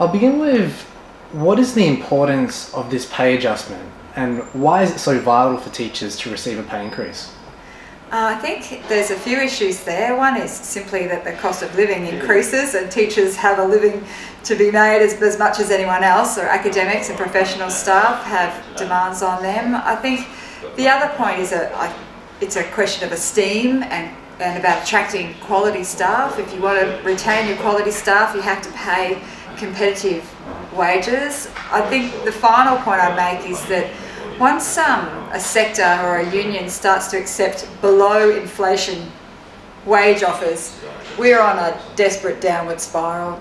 I'll begin with, what is the importance of this pay adjustment and why is it so vital for teachers to receive a pay increase? I think there's a few issues there. One is simply that the cost of living increases and teachers have a living to be made as much as anyone else, or academics and professional staff have demands on them. I think the other point is it's a question of esteem and about attracting quality staff. If you want to retain your quality staff, you have to pay competitive wages. I think the final point I make is that once a sector or a union starts to accept below inflation wage offers, we're on a desperate downward spiral.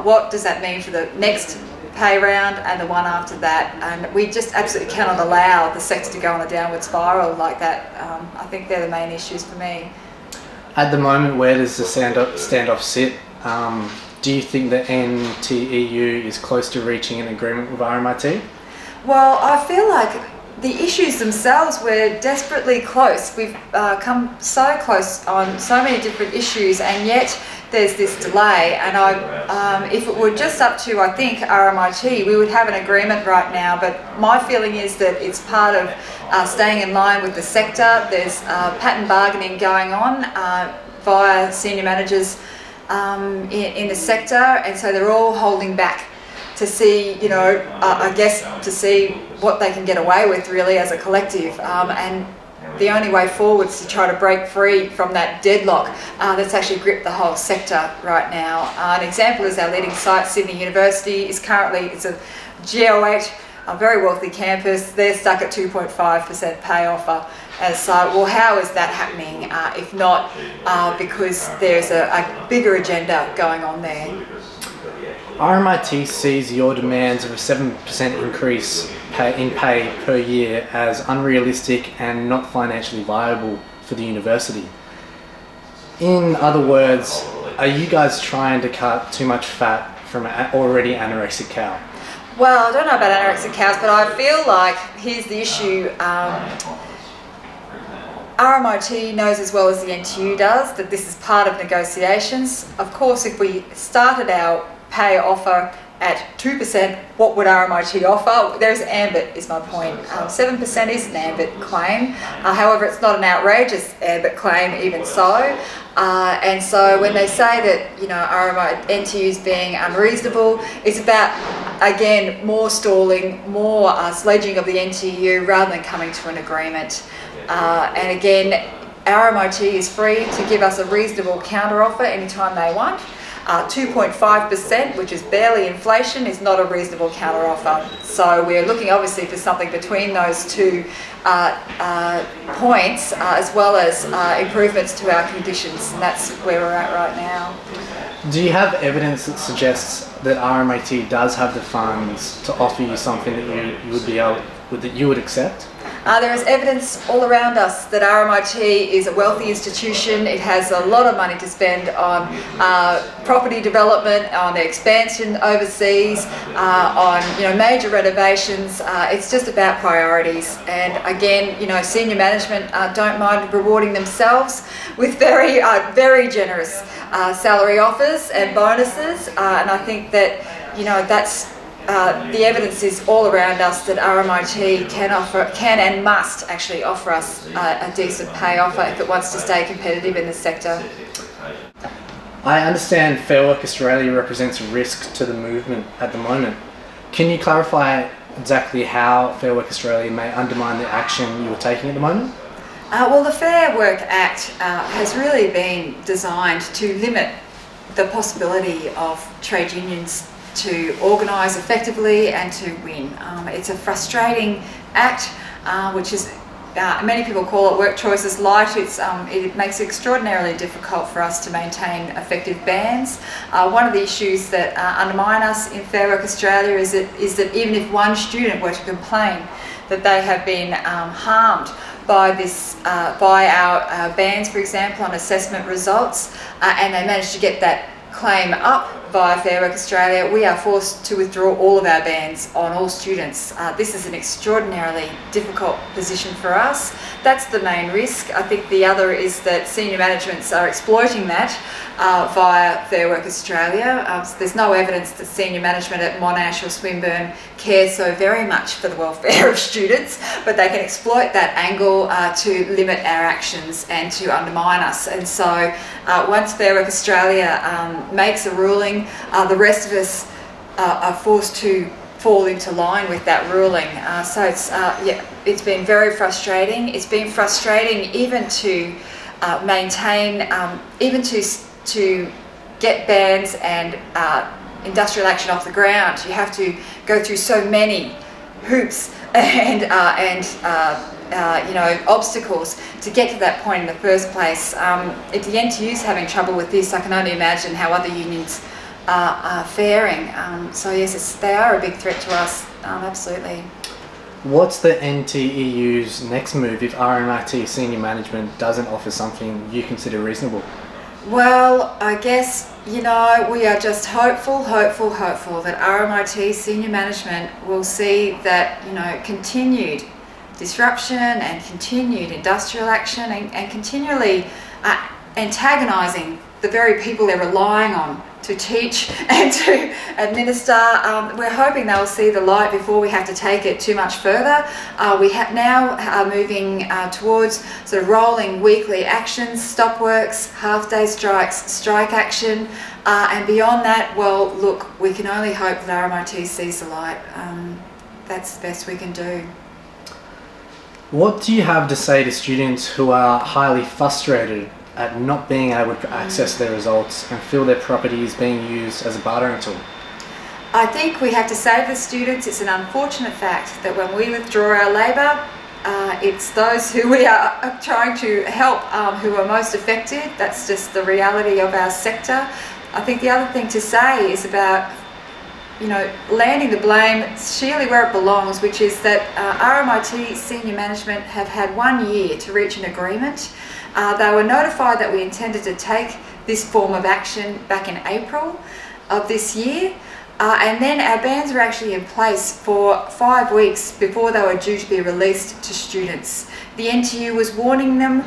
What does that mean for the next pay round and the one after that? And we just absolutely cannot allow the sector to go on a downward spiral like that. I think they're the main issues for me. At the moment, where does the standoff sit? Do you think the NTEU is close to reaching an agreement with RMIT? Well, I feel like the issues themselves, we're desperately close. We've come so close on so many different issues, and yet there's this delay. And if it were just up to, I think, RMIT, we would have an agreement right now. But my feeling is that it's part of staying in line with the sector. There's pattern bargaining going on via senior managers in the sector, and so they're all holding back to see, I guess, to see what they can get away with really as a collective. And the only way forward is to try to break free from that deadlock that's actually gripped the whole sector right now. An example is our leading site, Sydney University, it's a GO8, a very wealthy campus. They're stuck at 2.5% pay offer. And so, well, how is that happening? If not because there's a bigger agenda going on there. RMIT sees your demands of a 7% increase in pay per year as unrealistic and not financially viable for the university. In other words, are you guys trying to cut too much fat from an already anorexic cow? Well, I don't know about anorexic cows, but I feel like here's the issue. RMIT knows as well as the NTU does that this is part of negotiations. Of course, if we started our pay offer at 2%, what would RMIT offer? There's ambit, is my point. 7% is an ambit claim. However, it's not an outrageous ambit claim, even so. And so when they say that, RMIT, NTU is being unreasonable, it's about, again, more stalling, more sledging of the NTU rather than coming to an agreement. And again, RMIT is free to give us a reasonable counteroffer anytime they want. 2.5%, which is barely inflation, is not a reasonable counteroffer. So we're looking obviously for something between those two points, as well as improvements to our conditions, and that's where we're at right now. Do you have evidence that suggests that RMIT does have the funds to offer you something that you would accept? There is evidence all around us that RMIT is a wealthy institution. It has a lot of money to spend on property development, on expansion overseas, on major renovations. It's just about priorities. And again, senior management don't mind rewarding themselves with very, very generous salary offers and bonuses. And I think that that's. The evidence is all around us that RMIT can and must actually offer us a decent pay offer if it wants to stay competitive in the sector. I understand Fair Work Australia represents a risk to the movement at the moment. Can you clarify exactly how Fair Work Australia may undermine the action you are taking at the moment? Well, the Fair Work Act has really been designed to limit the possibility of trade unions to organise effectively and to win. It's a frustrating act, which is, many people call it work choices light. It makes it extraordinarily difficult for us to maintain effective bans. One of the issues that undermine us in Fair Work Australia is that even if one student were to complain that they have been harmed by our bans, for example, on assessment results, and they manage to get that claim up via Fair Work Australia, we are forced to withdraw all of our bans on all students. This is an extraordinarily difficult position for us. That's the main risk. I think the other is that senior managements are exploiting that via Fair Work Australia. There's no evidence that senior management at Monash or Swinburne cares so very much for the welfare of students, but they can exploit that angle to limit our actions and to undermine us. And so once Fair Work Australia makes a ruling, the rest of us are forced to fall into line with that ruling. So it's been very frustrating. It's been frustrating even to maintain, even to get bans and industrial action off the ground. You have to go through so many hoops and obstacles to get to that point in the first place. If the NTU's having trouble with this, I can only imagine how other unions are faring. So yes, they are a big threat to us, absolutely. What's the NTEU's next move if RMIT senior management doesn't offer something you consider reasonable? Well, I guess, we are just hopeful that RMIT senior management will see that, continued disruption and continued industrial action and continually antagonising the very people they're relying on to teach and to administer. We're hoping they'll see the light before we have to take it too much further. We now are moving towards sort of rolling weekly actions, stop works, half-day strikes, strike action, and beyond that, well, look, we can only hope that RMIT sees the light. That's the best we can do. What do you have to say to students who are highly frustrated at not being able to access their results and feel their property is being used as a bartering tool? I think we have to say to the students, it's an unfortunate fact that when we withdraw our labour, it's those who we are trying to help who are most affected. That's just the reality of our sector. I think the other thing to say is about landing the blame sheerly where it belongs, which is that RMIT senior management have had 1 year to reach an agreement. They were notified that we intended to take this form of action back in April of this year, and then our bans were actually in place for 5 weeks before they were due to be released to students. The NTU was warning them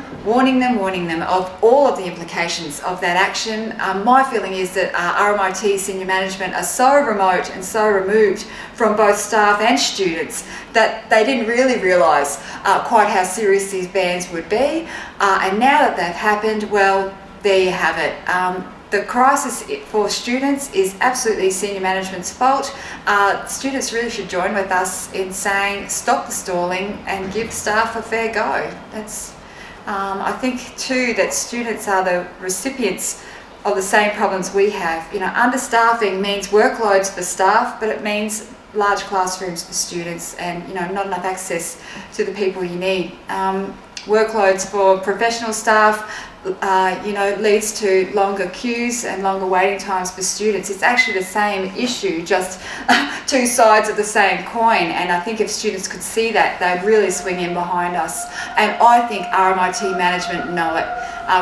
of all of the implications of that action. My feeling is that RMIT senior management are so remote and so removed from both staff and students that they didn't really realise quite how serious these bans would be. And now that they've happened, well, there you have it. The crisis for students is absolutely senior management's fault. Students really should join with us in saying stop the stalling and give staff a fair go. I think too that students are the recipients of the same problems we have. Understaffing means workloads for staff, but it means large classrooms for students and not enough access to the people you need. Workloads for professional staff leads to longer queues and longer waiting times for students. It's actually the same issue, just two sides of the same coin. And I think if students could see that, they'd really swing in behind us. And I think RMIT management know it,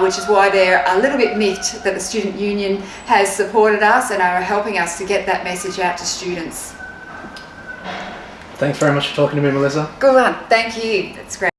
which is why they're a little bit miffed that the student union has supported us and are helping us to get that message out to students. Thanks very much for talking to me, Melissa. Good one. Thank you. That's great.